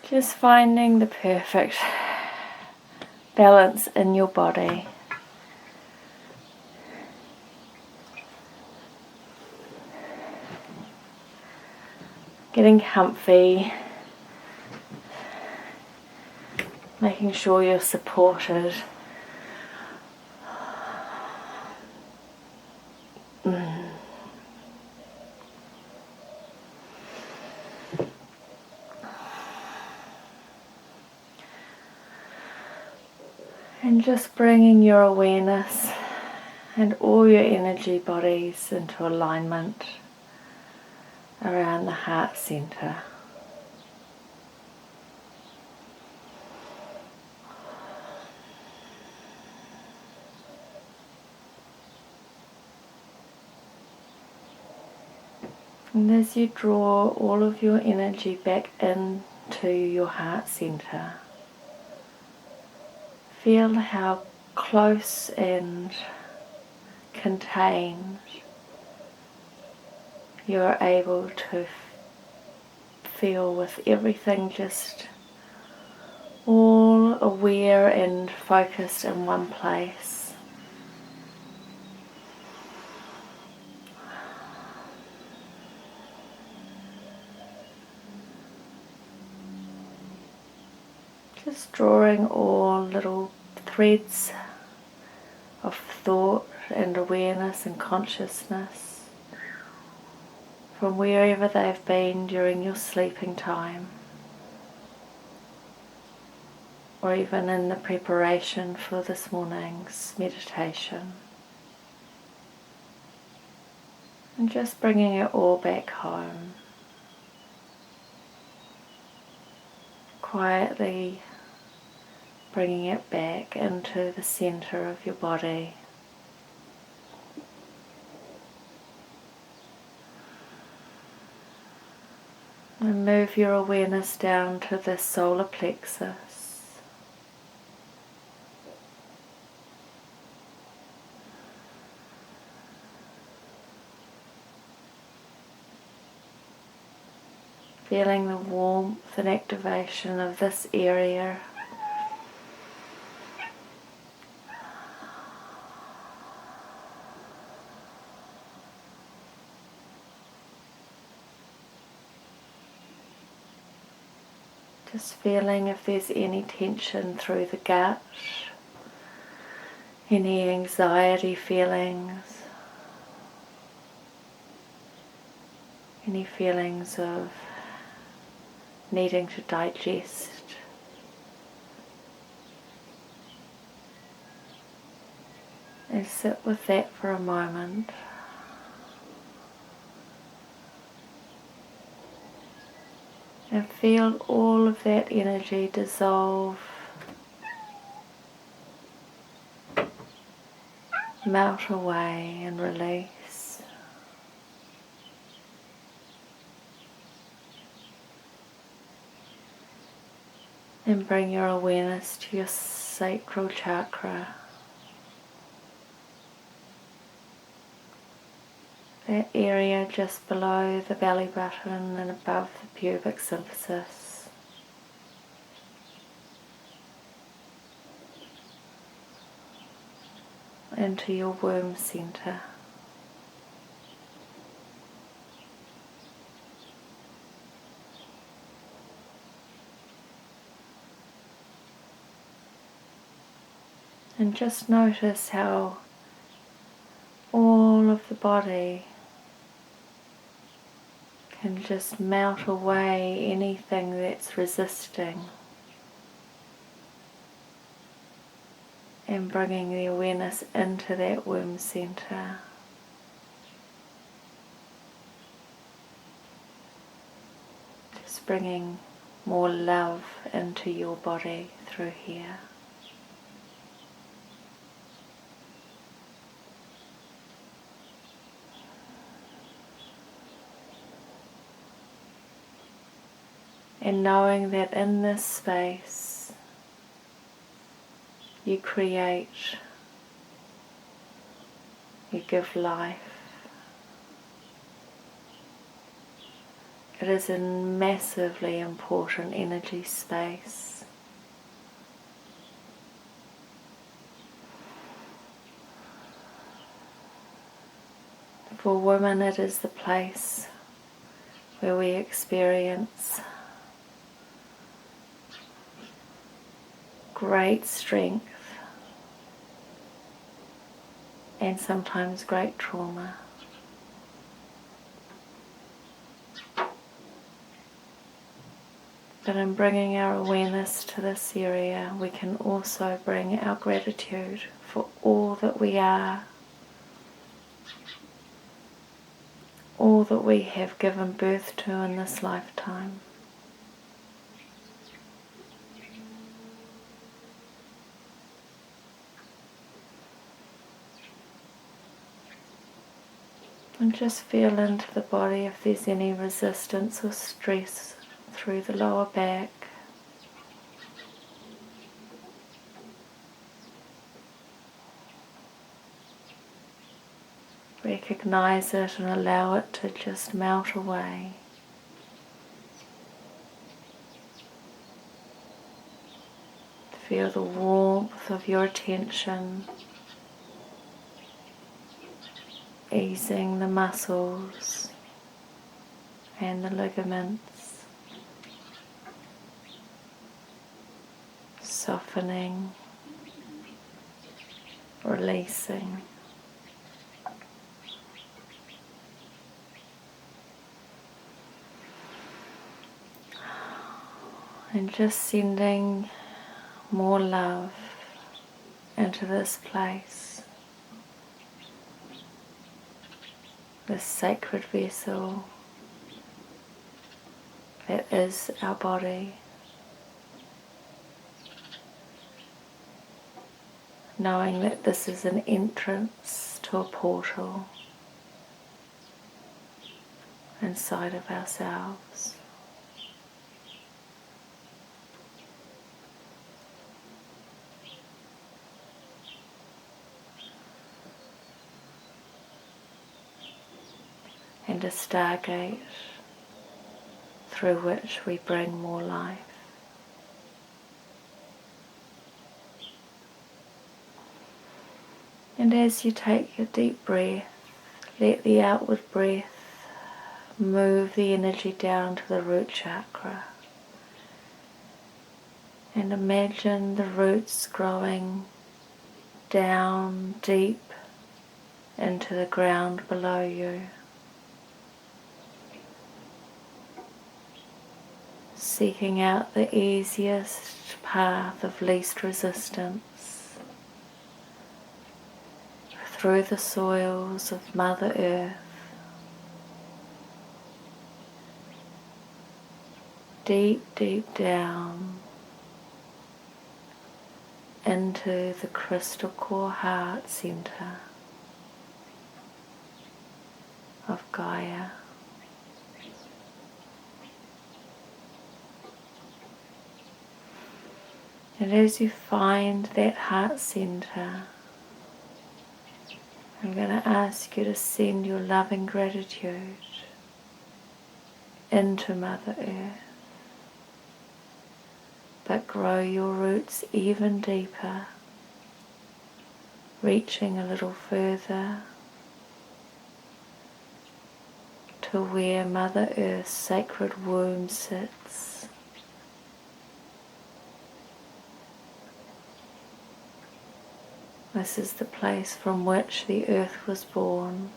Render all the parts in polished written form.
Just finding the perfect balance in your body. Getting comfy, making sure you're supported. And just bringing your awareness and all your energy bodies into alignment around the heart center. And as you draw all of your energy back into your heart center, feel how close and contained you're able to feel, with everything just all aware and focused in one place. Just drawing all little threads of thought and awareness and consciousness from wherever they've been during your sleeping time, or even in the preparation for this morning's meditation. And just bringing it all back home, quietly bringing it back into the center of your body. And move your awareness down to the solar plexus. Feeling the warmth and activation of this area. Just feeling if there's any tension through the gut, any anxiety feelings, any feelings of needing to digest. And sit with that for a moment. And feel all of that energy dissolve, melt away and release. And bring your awareness to your sacral chakra. That area just below the belly button and above the pubic symphysis. Into your womb center. And just notice how all of the body can just melt away anything that's resisting, and bringing the awareness into that womb center. Just bringing more love into your body through here. And knowing that in this space you create, you give life, It is a massively important energy space. For women, it is the place where we experience great strength and sometimes great trauma. But in bringing our awareness to this area, we can also bring our gratitude for all that we are, all that we have given birth to in this lifetime. And just feel into the body if there's any resistance or stress through the lower back. Recognize it and allow it to just melt away. Feel the warmth of your attention easing the muscles and the ligaments, softening, releasing. And just sending more love into this place, this sacred vessel that is our body. Knowing that this is an entrance to a portal inside of ourselves. And a stargate through which we bring more life. And as you take your deep breath, let the outward breath move the energy down to the root chakra. And imagine the roots growing down deep into the ground below you. Seeking out the easiest path of least resistance through the soils of Mother Earth, deep, deep down into the crystal core heart center of Gaia. And as you find that heart center, I'm going to ask you to send your loving gratitude into Mother Earth, but grow your roots even deeper, reaching a little further to where Mother Earth's sacred womb sits. This is the place from which the earth was born,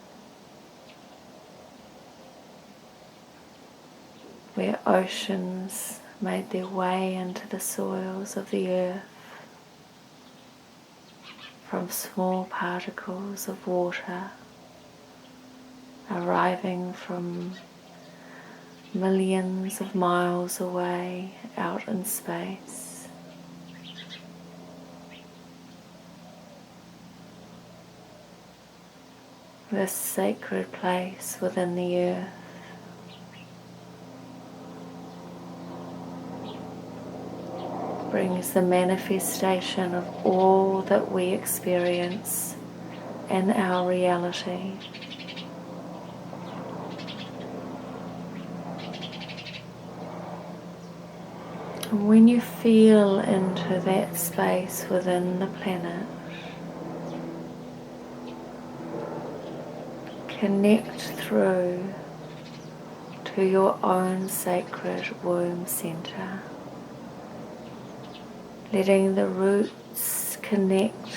where oceans made their way into the soils of the earth from small particles of water arriving from millions of miles away out in space. This sacred place within the earth brings the manifestation of all that we experience in our reality. And when you feel into that space within the planet, connect through to your own sacred womb center, letting the roots connect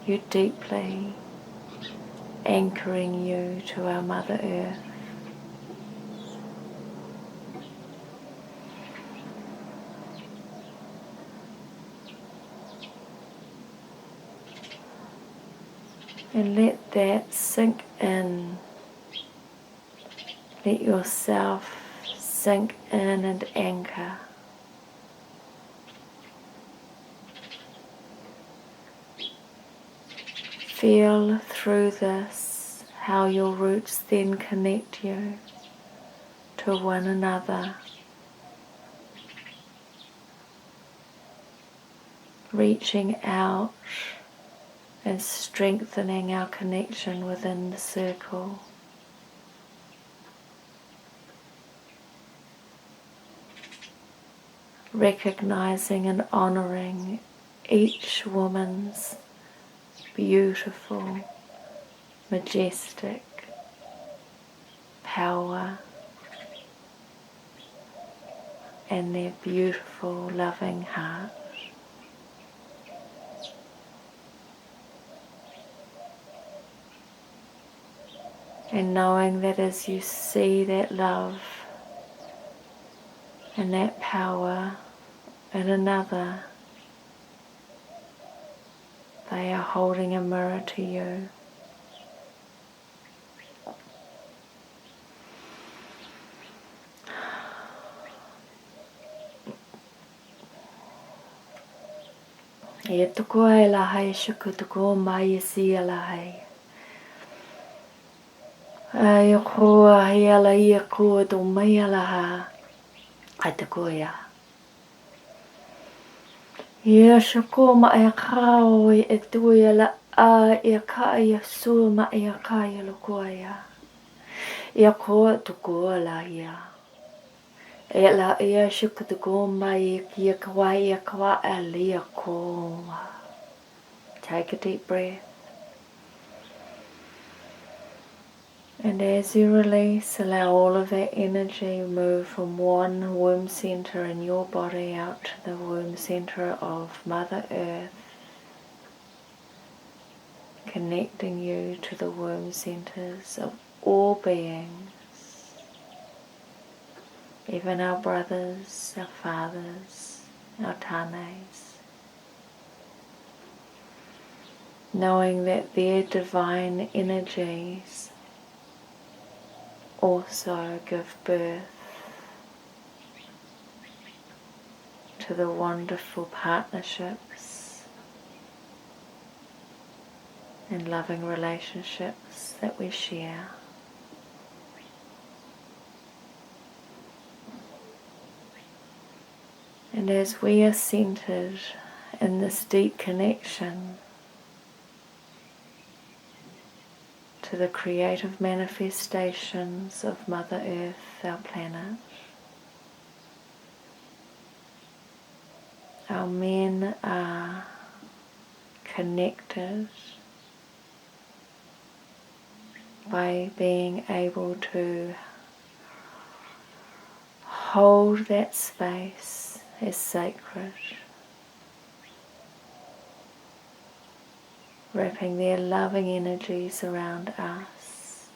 you deeply, anchoring you to our Mother Earth. And let that sink in. Let yourself sink in and anchor. Feel through this how your roots then connect you to one another, reaching out and strengthening our connection within the circle. Recognizing and honoring each woman's beautiful, majestic power and their beautiful, loving heart. And knowing that as you see that love and that power in another, they are holding a mirror to you. E tuku ai la hai shuku tuku mai si la hai. Ai ko ai ala I ko to mai ala ha. Ai tuku ya. Ia shuku ma e kao e tu ala a e ka ia su ma e ka ia lo ko ya. Ia ko tuku la ia. E la ia shuku tuku mai ki ia kawa ali ko. Take a deep breath. And as you release, allow all of that energy move from one womb center in your body out to the womb center of Mother Earth, connecting you to the womb centers of all beings, even our brothers, our fathers, our tanes, knowing that their divine energies also give birth to the wonderful partnerships and loving relationships that we share. And as we are centered in this deep connection to the creative manifestations of Mother Earth, our planet, our men are connected by being able to hold that space as sacred, wrapping their loving energies around us,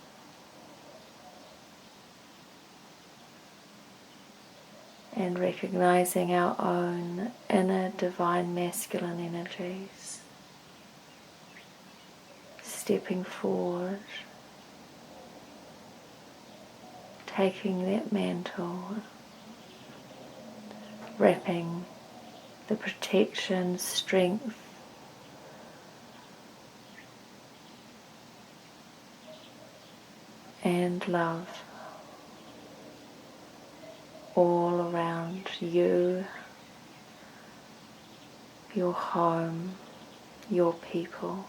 and recognizing our own inner divine masculine energies, stepping forward, taking that mantle, wrapping the protection, strength, and love all around you, your home, your people.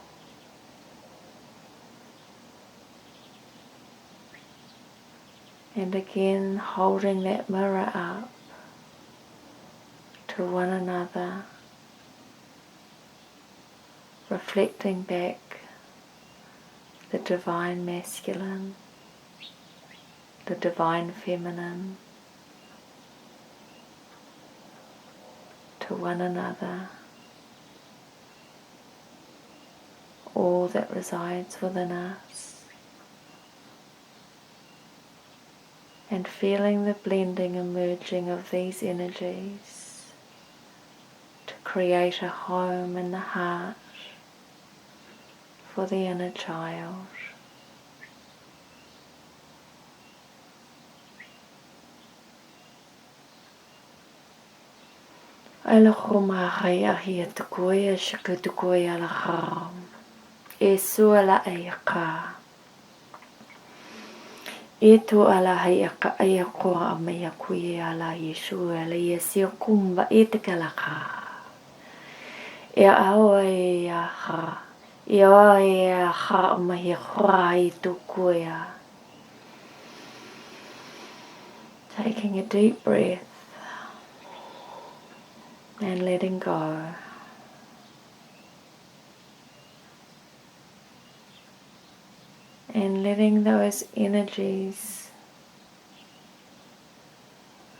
And again, holding that mirror up, to one another, reflecting back the divine masculine, the divine feminine, to one another, all that resides within us, and feeling the blending and merging of these energies to create a home in the heart for the inner child. Ala khumahai ahia tukoya shaka tukoya la kham. Esu ala ayaka. Etu ala hayaka ayako amaya kuya ala Yesu ala Yesu kumba etakala kha. E awa e aha. E awa e aha amaya khrai tukoya. Taking a deep breath and letting go. And letting those energies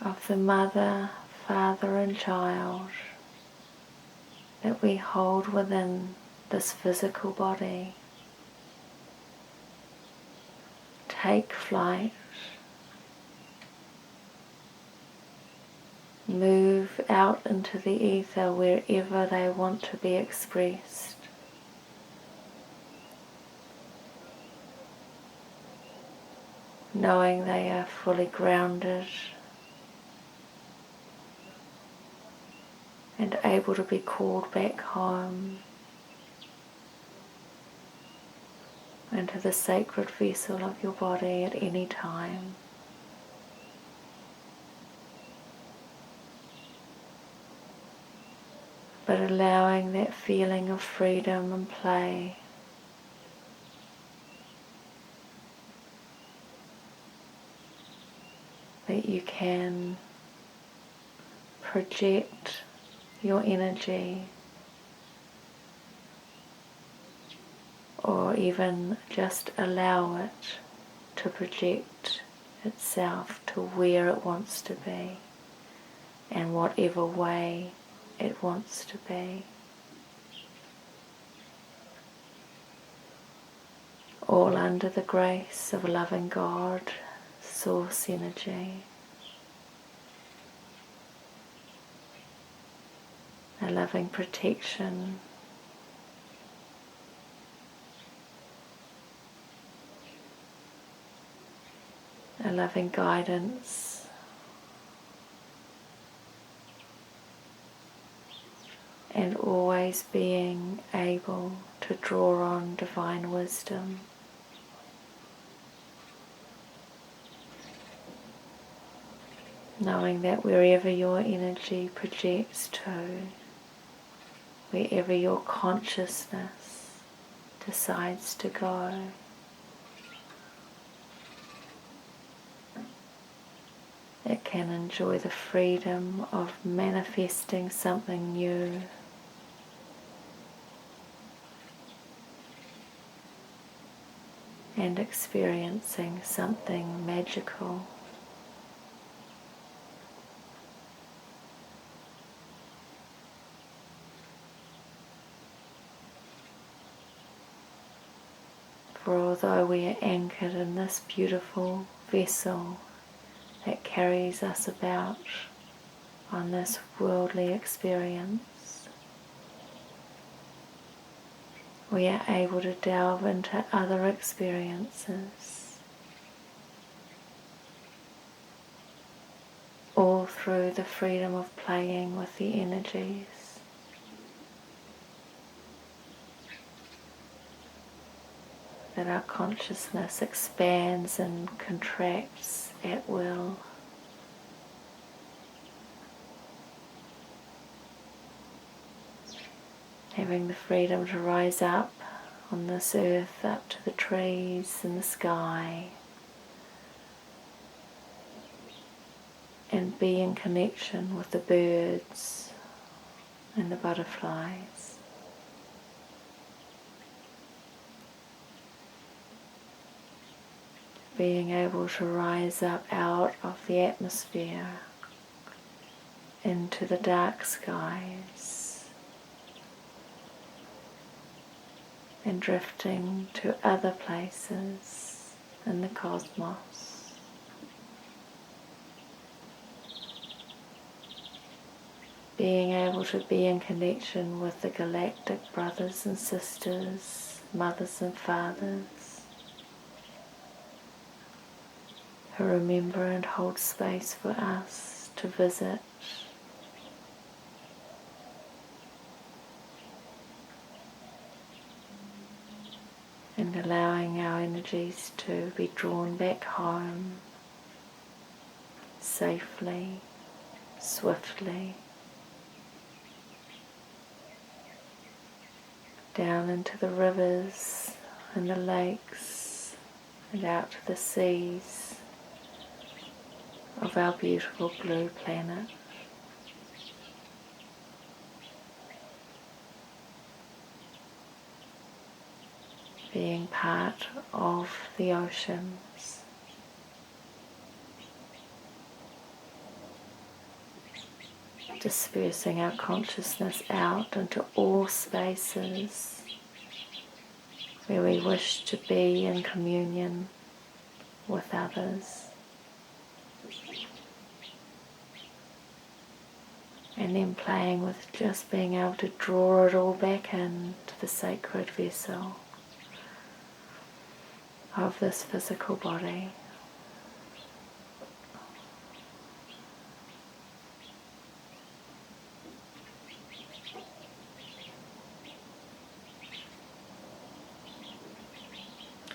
of the mother, father and child that we hold within this physical body take flight, move out into the ether wherever they want to be expressed. Knowing they are fully grounded and able to be called back home into the sacred vessel of your body at any time. But allowing that feeling of freedom and play that you can project your energy or even just allow it to project itself to where it wants to be and whatever way it wants to be. All under the grace of a loving God, source energy, a loving protection, a loving guidance, and always being able to draw on divine wisdom. Knowing that wherever your energy projects to, wherever your consciousness decides to go, it can enjoy the freedom of manifesting something new, and experiencing something magical. For although we are anchored in this beautiful vessel that carries us about on this worldly experience, we are able to delve into other experiences, all through the freedom of playing with the energies. That our consciousness expands and contracts at will. Having the freedom to rise up on this earth, up to the trees and the sky, and be in connection with the birds, and the butterflies. Being able to rise up out of the atmosphere into the dark skies and drifting to other places in the cosmos. Being able to be in connection with the galactic brothers and sisters, mothers and fathers, who remember and hold space for us to visit. And allowing our energies to be drawn back home safely, swiftly, down into the rivers and the lakes and out to the seas of our beautiful blue planet. Being part of the oceans. Dispersing our consciousness out into all spaces where we wish to be in communion with others. And then playing with just being able to draw it all back into the sacred vessel of this physical body.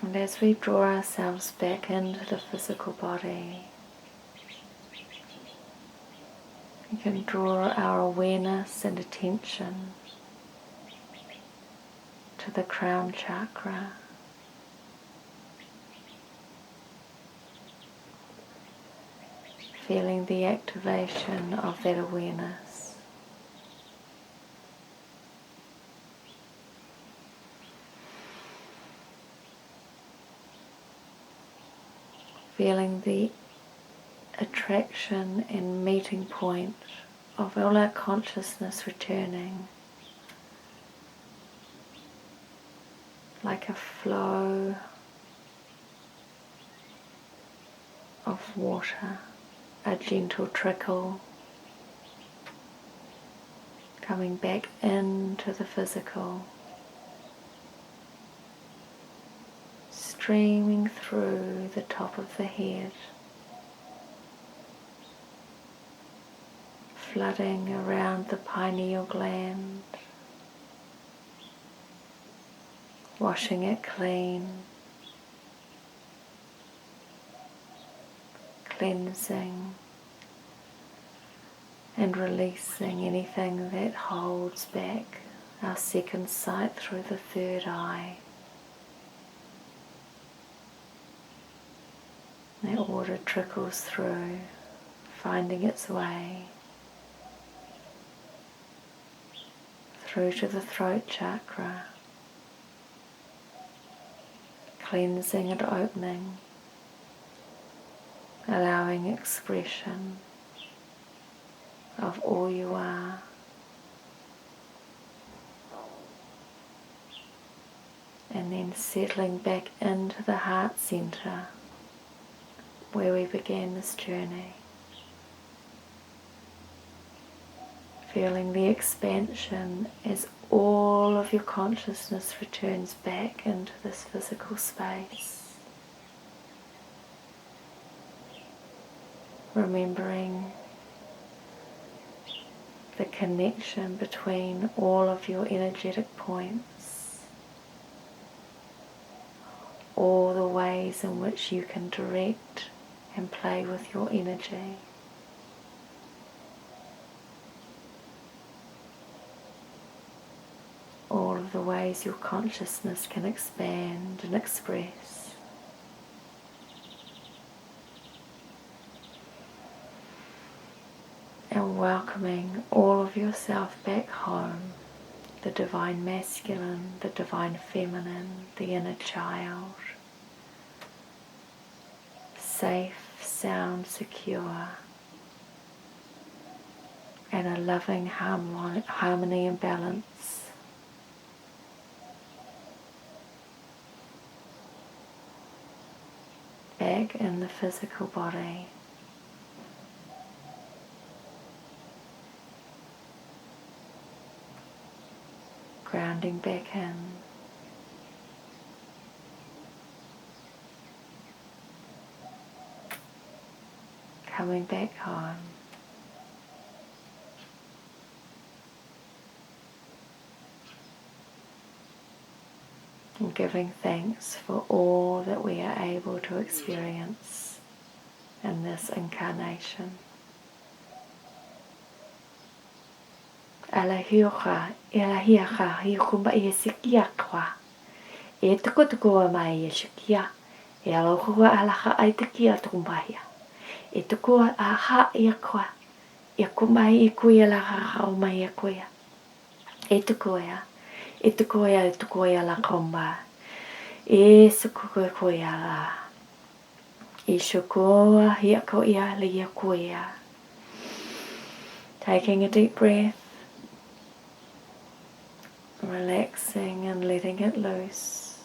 And as we draw ourselves back into the physical body, we can draw our awareness and attention to the crown chakra. Feeling the activation of that awareness. Feeling the attraction and meeting point of all our consciousness returning like a flow of water, a gentle trickle coming back into the physical, streaming through the top of the head, flooding around the pineal gland, washing it clean, cleansing and releasing anything that holds back our second sight through the third eye. That water trickles through, finding its way through to the throat chakra, cleansing and opening, allowing expression of all you are. And then settling back into the heart center where we began this journey. Feeling the expansion as all of your consciousness returns back into this physical space. Remembering the connection between all of your energetic points, all the ways in which you can direct and play with your energy. All of the ways your consciousness can expand and express. And welcoming all of yourself back home, the divine masculine, the divine feminine, the inner child, safe, sound, secure, and a loving harmony and balance. Back in the physical body. Grounding back in. Coming back home. And giving thanks for all that we are able to experience in this incarnation. Ala hiuka, ela hiaka, hiukumba isikia kwa. E tuko mai isikia. E aloha alaha aitikia tukumbaya. E tuko aha iakwa. E kumai ikuya la hauma iakuya. E tukoya la komba. E sukukoya la. E shukoa hiakoya la iakuya. Taking a deep breath. Relaxing and letting it loose.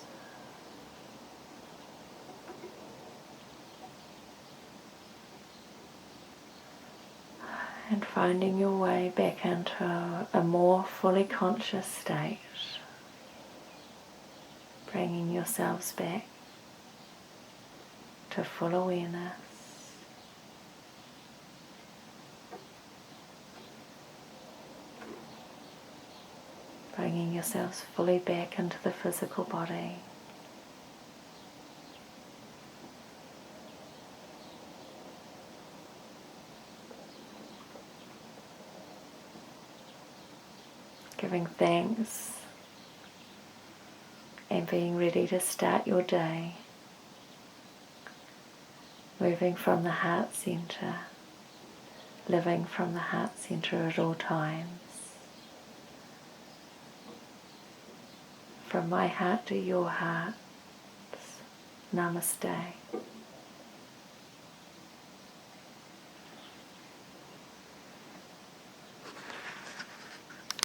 And finding your way back into a more fully conscious state. Bringing yourselves back to full awareness. Bringing yourselves fully back into the physical body. Giving thanks and being ready to start your day. Moving from the heart center, living from the heart center at all times. From my heart to your heart, Namaste.